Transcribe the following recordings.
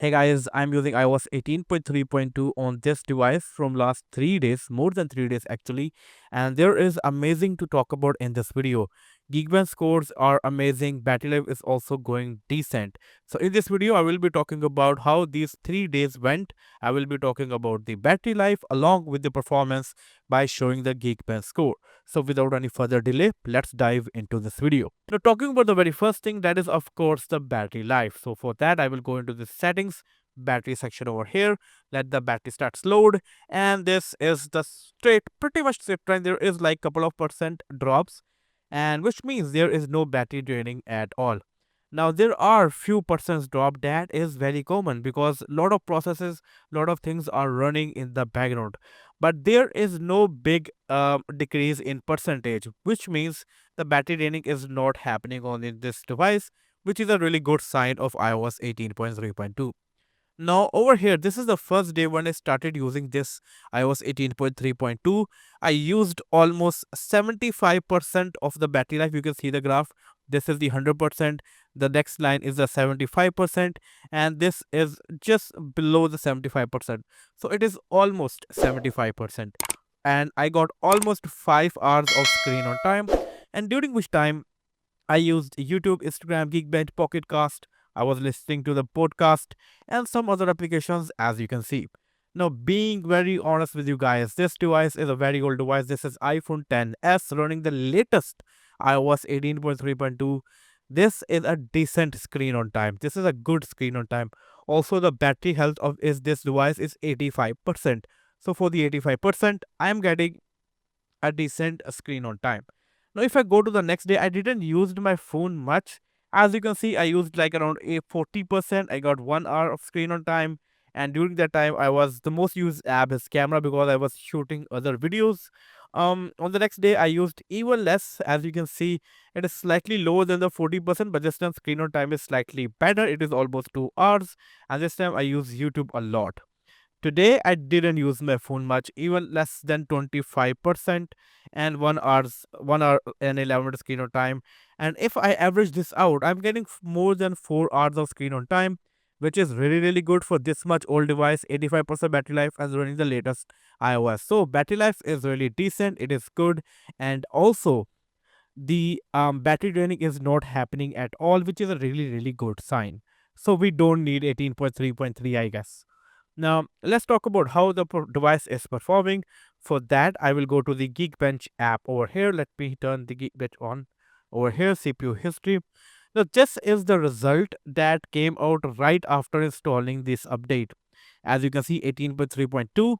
Hey guys, I'm using iOS 18.3.2 on this device from last 3 days, more than 3 days actually, and there is amazing to talk about in this video. Geekbench scores are amazing, battery life is also going decent. So in this video, I will be talking about how these 3 days went. I will be talking about the battery life along with the performance by showing the Geekbench score. So without any further delay, let's dive into this video. Now talking about the very first thing, that is of course the battery life. So for that I will go into the settings battery section over here, let the battery starts load, and this is the pretty much straight line. There is like couple of percent drops, and which means there is no battery draining at all. Now there are few percents drop, that is very common because lot of processes, lot of things are running in the background, but there is no big decrease in percentage, which means the battery draining is not happening on in this device, which is a really good sign of iOS 18.3.2. Now over here, this is the first day when I started using this iOS 18.3.2. I used almost 75% of the battery life. You can see the graph. This is the 100%. The next line is the 75%, and this is just below the 75%. So it is almost 75%. And I got almost 5 hours of screen on time, and during which time I used YouTube, Instagram, Geekbench, Pocket Cast. I was listening to the podcast and some other applications, as you can see. Now, being very honest with you guys, this device is a very old device. This is iPhone 10s running the latest iOS 18.3.2. This is a decent screen on time. This is a good screen on time. Also, the battery health of this device is 85%. So for the 85%, I am getting a decent screen on time. Now, if I go to the next day, I didn't use my phone much. As you can see, I used like around a 40%. I got 1 hour of screen on time. And during that time, I was the most used app is camera because I was shooting other videos. On the next day, I used even less. As you can see, it is slightly lower than the 40%, but this time screen on time is slightly better. It is almost 2 hours. And this time I use YouTube a lot. Today I didn't use my phone much, even less than 25%, and 1 hour and 11 minutes screen on time. And if I average this out, I'm getting more than 4 hours of screen on time, which is really good for this much old device. 85% battery life and running the latest iOS. So battery life is really decent. It is good, and also the battery draining is not happening at all, which is a really good sign. So we don't need 18.3.3, I guess. Now, let's talk about how the device is performing. For that, I will go to the Geekbench app over here. Let me turn the Geekbench on. Over here, CPU history. Now, this is the result that came out right after installing this update. As you can see, 18.3.2.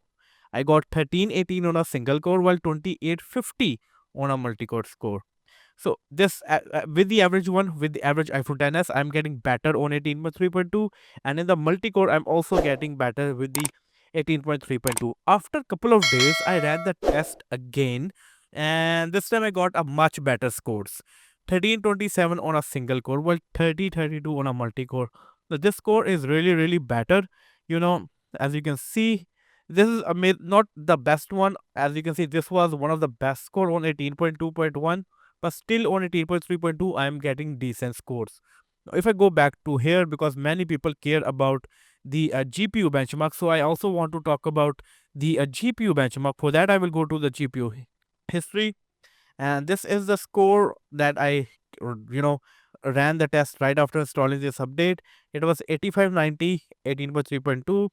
I got 1318 on a single core, while 2850 on a multi-core score. So this with the average one, with the average iPhone 10s, I'm getting better on 18.3.2, and in the multi-core, I'm also getting better with the 18.3.2. After a couple of days, I ran the test again, and this time I got a much better scores. 1327 on a single core, while 3032 on a multi-core. So this score is really better. You know, as you can see, this is not the best one. As you can see, this was one of the best score on 18.2.1, but still on 18.3.2 I am getting decent scores. Now, if I go back to here, because many people care about the GPU benchmark, so I also want to talk about the GPU benchmark. For that, I will go to the GPU history, and this is the score that I you know ran the test right after installing this update. It was 8590, 18.3.2.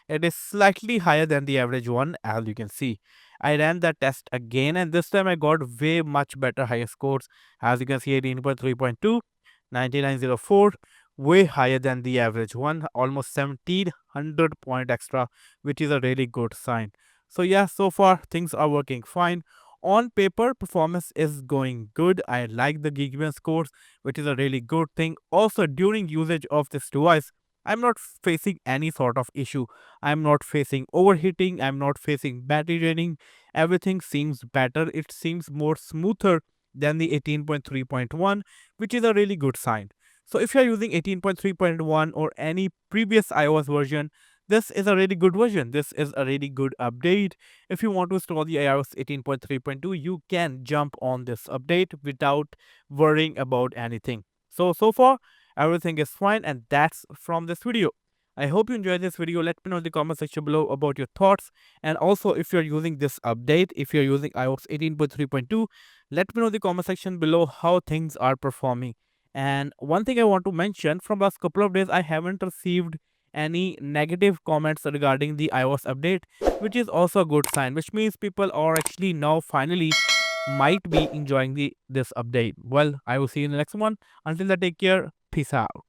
It is slightly higher than the average one, as you can see. I ran that test again, and this time I got way much better higher scores. As you can see, 18.3.2, 9904, way higher than the average one, almost 1700 point extra, which is a really good sign. So yeah, so far things are working fine. On paper, performance is going good. I like the Geekbench scores, which is a really good thing. Also, during usage of this device, I'm not facing any sort of issue. I'm not facing overheating. I'm not facing battery draining. Everything seems better. It seems more smoother than the 18.3.1, which is a really good sign. So if you're using 18.3.1 or any previous iOS version, this is a really good version. This is a really good update. If you want to install the iOS 18.3.2, you can jump on this update without worrying about anything. So far, everything is fine, and that's from this video. I hope you enjoyed this video. Let me know in the comment section below about your thoughts. And also, if you're using this update, if you're using iOS 18.3.2, let me know in the comment section below how things are performing. And one thing I want to mention, from last couple of days, I haven't received any negative comments regarding the iOS update, which is also a good sign, which means people are actually now finally might be enjoying this update. Well, I will see you in the next one. Until then, take care. Peace out.